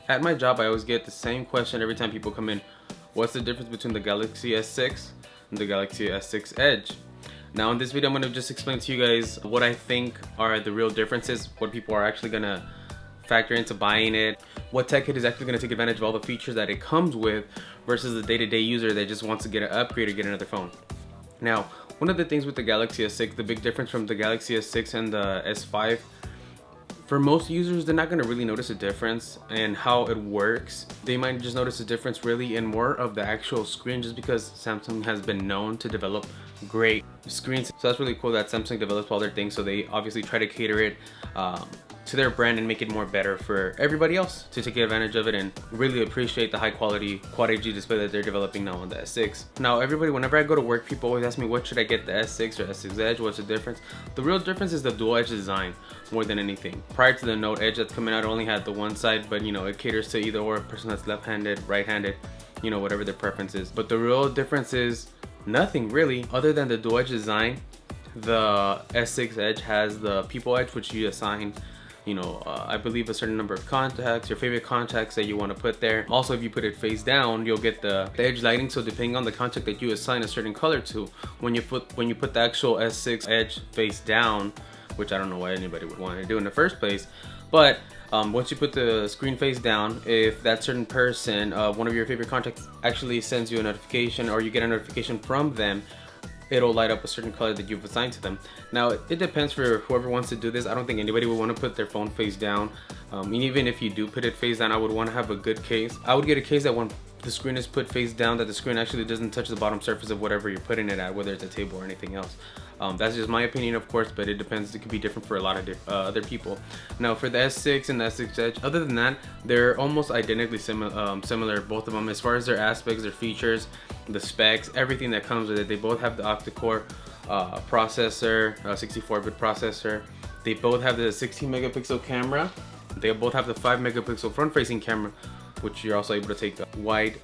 At my job, I always get the same question every time people come in. What's the difference between the Galaxy S6 and the Galaxy S6 Edge? Now in this video, I'm going to just explain to you guys what I think are the real differences, what people are actually going to factor into buying it, what tech kit is actually going to take advantage of all the features that it comes with versus the day-to-day user that just wants to get an upgrade or get another phone. Now, one of the things with the Galaxy S6, the big difference from the Galaxy S6 and the S5, for most users, they're not going to really notice a difference in how it works. They might just notice a difference really in more of the actual screen, just because Samsung has been known to develop great screens. So that's really cool that Samsung develops all their things, so they obviously try to cater it to their brand and make it more better for everybody else to take advantage of it and really appreciate the high quality Quad HD display that they're developing now on the S6. Now everybody, whenever I go to work, people always ask me, what should I get, the S6 or S6 Edge? What's the difference? The real difference is the dual edge design more than anything. Prior to the Note Edge that's coming out, it only had the one side, but you know, it caters to either or, a person that's left-handed, right-handed, you know, whatever their preference is. But the real difference is nothing really other than the dual edge design. The S6 Edge has the People Edge, which you assign, you know, I believe a certain number of contacts, your favorite contacts that you want to put there. Also, if you put it face down, you'll get the edge lighting. So depending on the contact that you assign a certain color to, when you put the actual S6 Edge face down, which I don't know why anybody would want to do in the first place, but once you put the screen face down, if that certain person, one of your favorite contacts actually sends you a notification, or you get a notification from them, it'll light up a certain color that you've assigned to them. Now it depends for whoever wants to do this. I don't think anybody would want to put their phone face down. Even if you do put it face down, I would want to have a good case. I would get a case that when the screen is put face down, that the screen actually doesn't touch the bottom surface of whatever you're putting it at, whether it's a table or anything else. That's just my opinion, of course, but it depends. It could be different for a lot of other people. Now for the S6 and the S6 Edge, other than that, they're almost identically similar, both of them, as far as their aspects, their features, the specs, everything that comes with it. They both have the octa-core processor, 64-bit processor. They both have the 16 megapixel camera. They both have the 5 megapixel front-facing camera, which you're also able to take wide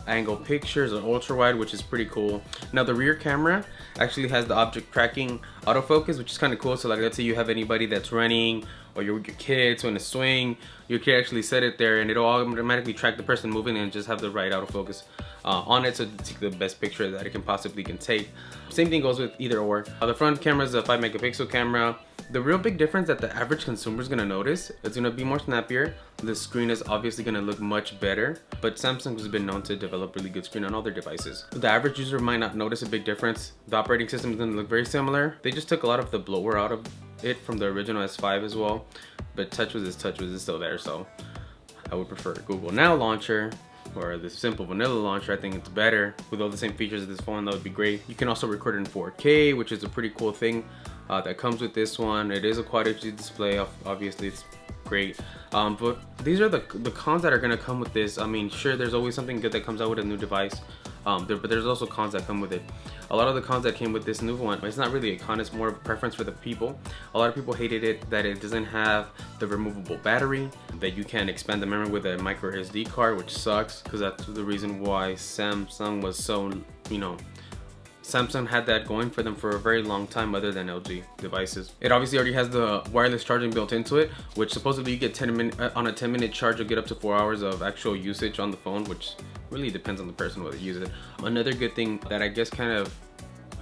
angle pictures or ultra wide, which is pretty cool. Now the rear camera actually has the object tracking autofocus, which is kind of cool. So like, let's say you have anybody that's running, or you're with your kids on a swing, you can actually set it there and it'll automatically track the person moving and just have the right autofocus on it, so to take the best picture that it can possibly take. Same thing goes with either or. The front camera is a 5 megapixel camera. The real big difference that the average consumer is going to notice, it's going to be more snappier. The screen is obviously going to look much better, but Samsung has been known to develop really good screen on all their devices. The average user might not notice a big difference. The operating system is going to look very similar. They just took a lot of the bloatware out of it from the original S5 as well, but TouchWiz is still there, so I would prefer Google Now launcher, or the simple vanilla launcher. I think it's better with all the same features of this phone. That would be great. You can also record in 4K, which is a pretty cool thing that comes with this one. It is a Quad HD display, obviously it's great, but these are the cons that are going to come with this. I mean, sure, there's always something good that comes out with a new device, but there's also cons that come with it. A lot of the cons that came with this new one, it's not really a con, it's more of a preference for the people. A lot of people hated it that it doesn't have the removable battery, that you can expand the memory with a micro SD card, which sucks, because that's the reason why Samsung was so, you know, Samsung had that going for them for a very long time, other than LG devices. It obviously already has the wireless charging built into it, which supposedly you get on a 10-minute charge, you'll get up to 4 hours of actual usage on the phone, which really depends on the person whether they use it. Another good thing that I guess kind of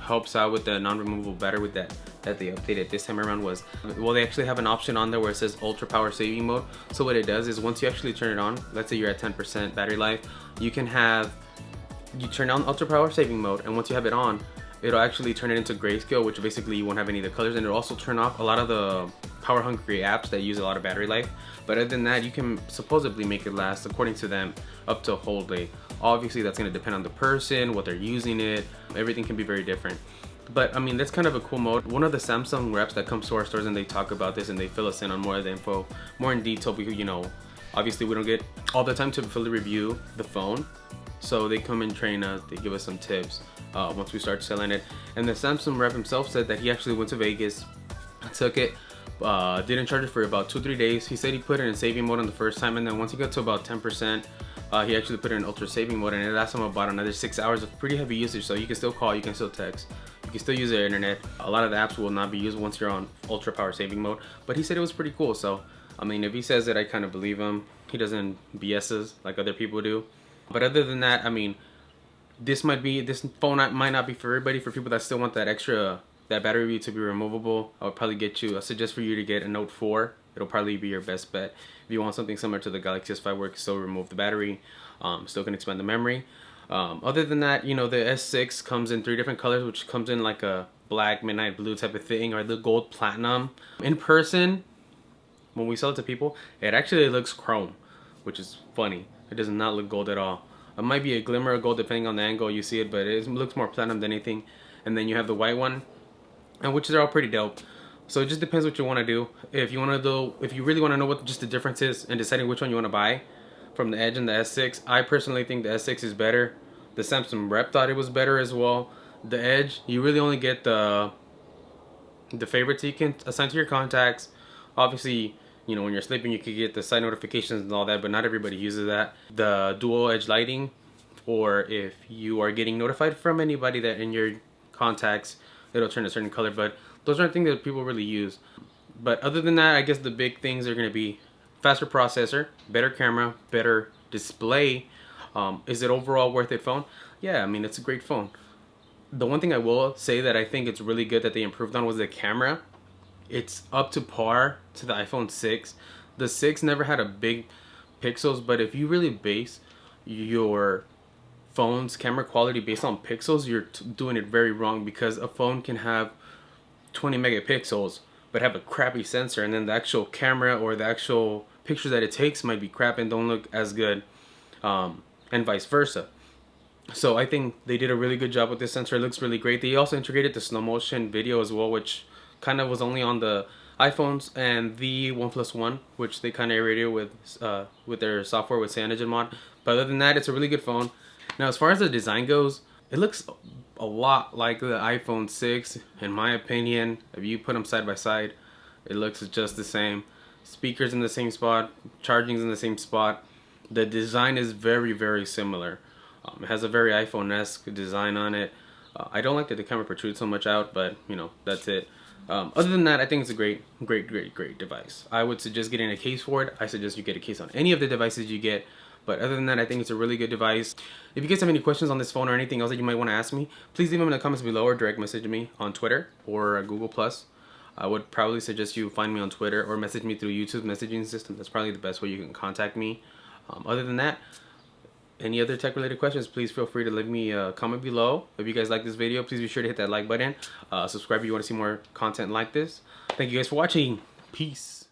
helps out with the non-removable battery with that they updated this time around was, well, they actually have an option on there where it says ultra power saving mode. So what it does is, once you actually turn it on, let's say you're at 10% battery life, you turn on ultra power saving mode, and once you have it on, it'll actually turn it into grayscale, which basically you won't have any of the colors, and it'll also turn off a lot of the power hungry apps that use a lot of battery life. But other than that, you can supposedly make it last, according to them, up to a whole day. Obviously that's going to depend on the person, what they're using it, everything can be very different. But I mean, that's kind of a cool mode. One of the Samsung reps that comes to our stores and they talk about this and they fill us in on more of the info, more in detail. You know, obviously we don't get all the time to fully review the phone, so they come and train us, they give us some tips once we start selling it. And the Samsung rep himself said that he actually went to Vegas, took it, didn't charge it for about 2-3 days. He said he put it in saving mode on the first time, and then once he got to about 10%, he actually put it in ultra saving mode, and it lasted him about another 6 hours of pretty heavy usage. So you can still call, you can still text, you can still use the internet. A lot of the apps will not be used once you're on ultra power saving mode, but he said it was pretty cool. So I mean, if he says it, I kind of believe him. He doesn't BS's like other people do. But other than that, I mean, this phone might not be for everybody. For people that still want that extra, that battery to be removable, I would probably I suggest for you to get a Note 4. It'll probably be your best bet. If you want something similar to the Galaxy S5 where it can still remove the battery, still can expand the memory. Other than that, you know, the S6 comes in 3 different colors, which comes in like a black, midnight blue type of thing, or the gold platinum. In person, when we sell it to people, it actually looks chrome, which is funny. It does not look gold at all. It might be a glimmer of gold depending on the angle you see it, but it looks more platinum than anything. And then you have the white one, and which are all pretty dope. So it just depends what you want to do. If you really want to know what just the difference is and deciding which one you want to buy from the Edge and the S6, I personally think the S6 is better. The Samsung rep thought it was better as well. The Edge, you really only get the favorites you can assign to your contacts. Obviously, you know, when you're sleeping, you could get the side notifications and all that, but not everybody uses that. The dual edge lighting, or if you are getting notified from anybody that in your contacts, it'll turn a certain color, but those aren't things that people really use. But other than that, I guess the big things are going to be faster processor, better camera, better display. Is it overall worth it phone? Yeah, I mean, it's a great phone. The one thing I will say that I think it's really good that they improved on was the camera. It's up to par to the iPhone 6. The 6 never had a big pixels, but if you really base your phone's camera quality based on pixels, you're doing it very wrong, because a phone can have 20 megapixels but have a crappy sensor, and then the actual camera or the actual picture that it takes might be crap and don't look as good, and vice versa. So I think they did a really good job with this sensor. It looks really great. They also integrated the slow motion video as well, which kind of was only on the iPhones and the OnePlus One, which they kind of iterated with their software with CyanogenMod. But other than that, it's a really good phone. Now, as far as the design goes, it looks a lot like the iPhone 6, in my opinion. If you put them side by side, it looks just the same. Speakers in the same spot, charging's in the same spot. The design is very, very similar. It has a very iPhone-esque design on it. I don't like that the camera protrudes so much out, but you know, that's it. Other than that, I think it's a great device. I would suggest getting a case for it. I suggest you get a case on any of the devices you get. But other than that, I think it's a really good device. If you guys have any questions on this phone or anything else that you might want to ask me, please leave them in the comments below or direct message me on Twitter or Google+. I would probably suggest you find me on Twitter or message me through YouTube's messaging system. That's probably the best way you can contact me. Other than that, any other tech related questions, please feel free to leave me a comment below. If you guys like this video, please be sure to hit that like button. Subscribe if you want to see more content like this. Thank you guys for watching. Peace.